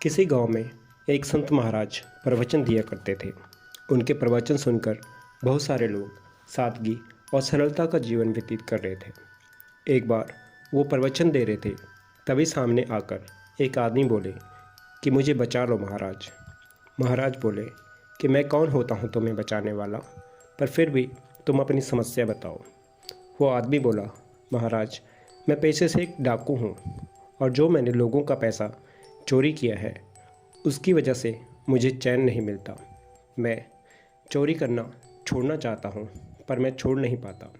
किसी गांव में एक संत महाराज प्रवचन दिया करते थे। उनके प्रवचन सुनकर बहुत सारे लोग सादगी और सरलता का जीवन व्यतीत कर रहे थे। एक बार वो प्रवचन दे रहे थे, तभी सामने आकर एक आदमी बोले कि मुझे बचा लो महाराज। महाराज बोले कि मैं कौन होता हूँ तुम्हें बचाने वाला, पर फिर भी तुम अपनी समस्या बताओ। वो आदमी बोला, महाराज मैं पेशे से एक डाकू हूँ और जो मैंने लोगों का पैसा चोरी किया है उसकी वजह से मुझे चैन नहीं मिलता। मैं चोरी करना छोड़ना चाहता हूँ पर मैं छोड़ नहीं पाता।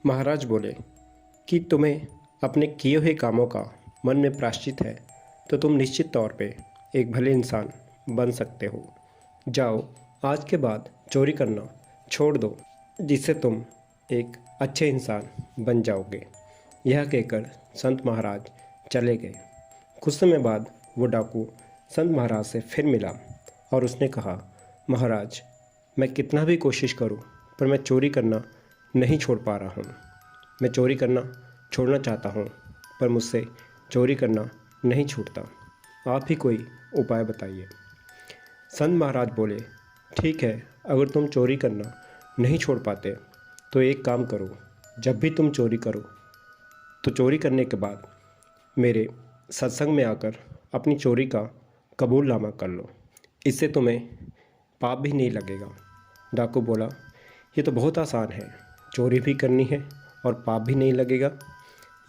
महाराज बोले कि तुम्हें अपने किए हुए कामों का मन में प्रायश्चित है तो तुम निश्चित तौर पे एक भले इंसान बन सकते हो। जाओ आज के बाद चोरी करना छोड़ दो, जिससे तुम एक अच्छे इंसान बन जाओगे। यह कहकर संत महाराज चले गए। कुछ समय बाद वो डाकू संत महाराज से फिर मिला और उसने कहा, महाराज मैं कितना भी कोशिश करूं पर मैं चोरी करना नहीं छोड़ पा रहा हूं। मैं चोरी करना छोड़ना चाहता हूं पर मुझसे चोरी करना नहीं छूटता। आप ही कोई उपाय बताइए। संत महाराज बोले, ठीक है, अगर तुम चोरी करना नहीं छोड़ पाते तो एक काम करो, जब भी तुम चोरी करो तो चोरी करने के बाद मेरे सत्संग में आकर अपनी चोरी का कबूलनामा कर लो, इससे तुम्हें पाप भी नहीं लगेगा। डाकू बोला, ये तो बहुत आसान है, चोरी भी करनी है और पाप भी नहीं लगेगा।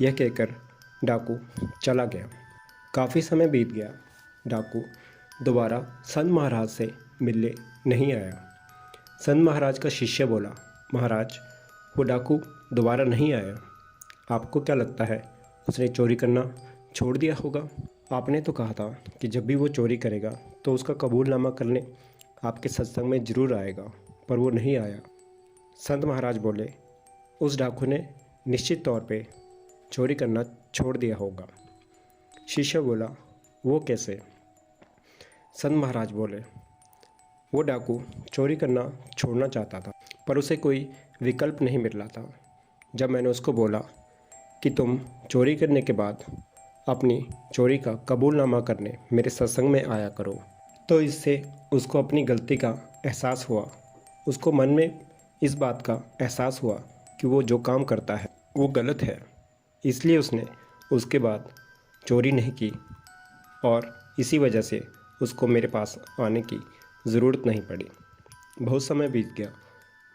यह कहकर डाकू चला गया। काफ़ी समय बीत गया, डाकू दोबारा संत महाराज से मिलने नहीं आया। संत महाराज का शिष्य बोला, महाराज वो डाकू दोबारा नहीं आया, आपको क्या लगता है उसने चोरी करना छोड़ दिया होगा? आपने तो कहा था कि जब भी वो चोरी करेगा तो उसका कबूलनामा करने आपके सत्संग में ज़रूर आएगा, पर वो नहीं आया। संत महाराज बोले, उस डाकू ने निश्चित तौर पे चोरी करना छोड़ दिया होगा। शिष्य बोला, वो कैसे? संत महाराज बोले, वो डाकू चोरी करना छोड़ना चाहता था पर उसे कोई विकल्प नहीं मिल रहा था। जब मैंने उसको बोला कि तुम चोरी करने के बाद अपनी चोरी का कबूलनामा करने मेरे सत्संग में आया करो, तो इससे उसको अपनी गलती का एहसास हुआ। उसको मन में इस बात का एहसास हुआ कि वो जो काम करता है वो गलत है, इसलिए उसने उसके बाद चोरी नहीं की और इसी वजह से उसको मेरे पास आने की ज़रूरत नहीं पड़ी। बहुत समय बीत गया।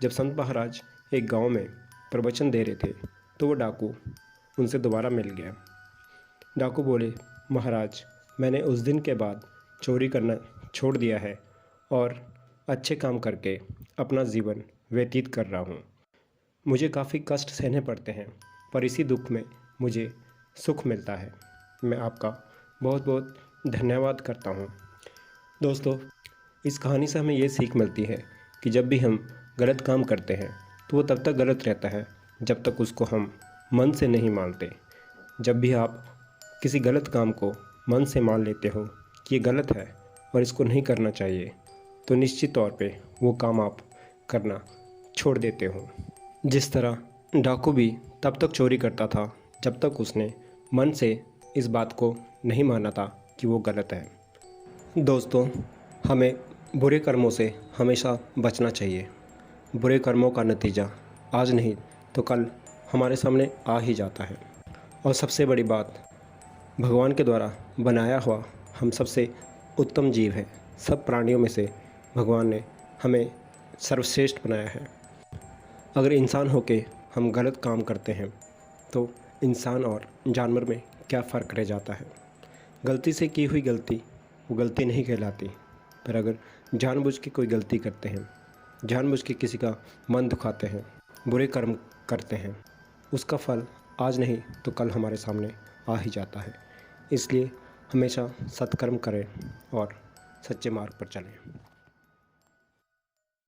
जब संत महाराज एक गांव में प्रवचन दे रहे थे तो वो डाकू उनसे दोबारा मिल गया। डाकू बोले, महाराज मैंने उस दिन के बाद चोरी करना छोड़ दिया है और अच्छे काम करके अपना जीवन व्यतीत कर रहा हूँ। मुझे काफ़ी कष्ट सहने पड़ते हैं पर इसी दुख में मुझे सुख मिलता है। मैं आपका बहुत बहुत धन्यवाद करता हूँ। दोस्तों, इस कहानी से हमें ये सीख मिलती है कि जब भी हम गलत काम करते हैं तो वो तब तक गलत रहता है जब तक उसको हम मन से नहीं मानते। जब भी आप किसी गलत काम को मन से मान लेते हो कि ये गलत है और इसको नहीं करना चाहिए, तो निश्चित तौर पे वो काम आप करना छोड़ देते हो। जिस तरह डाकू भी तब तक चोरी करता था जब तक उसने मन से इस बात को नहीं माना था कि वो गलत है। दोस्तों, हमें बुरे कर्मों से हमेशा बचना चाहिए। बुरे कर्मों का नतीजा आज नहीं तो कल हमारे सामने आ ही जाता है। और सबसे बड़ी बात, भगवान के द्वारा बनाया हुआ हम सबसे उत्तम जीव है। सब प्राणियों में से भगवान ने हमें सर्वश्रेष्ठ बनाया है। अगर इंसान होके हम गलत काम करते हैं तो इंसान और जानवर में क्या फ़र्क रह जाता है? गलती से की हुई गलती वो गलती नहीं कहलाती, पर अगर जानबूझ के कोई गलती करते हैं, जानबूझ के किसी का मन दुखाते हैं, बुरे कर्म करते हैं, उसका फल आज नहीं तो कल हमारे सामने आ ही जाता है। इसलिए हमेशा सत्कर्म करें और सच्चे मार्ग पर चलें।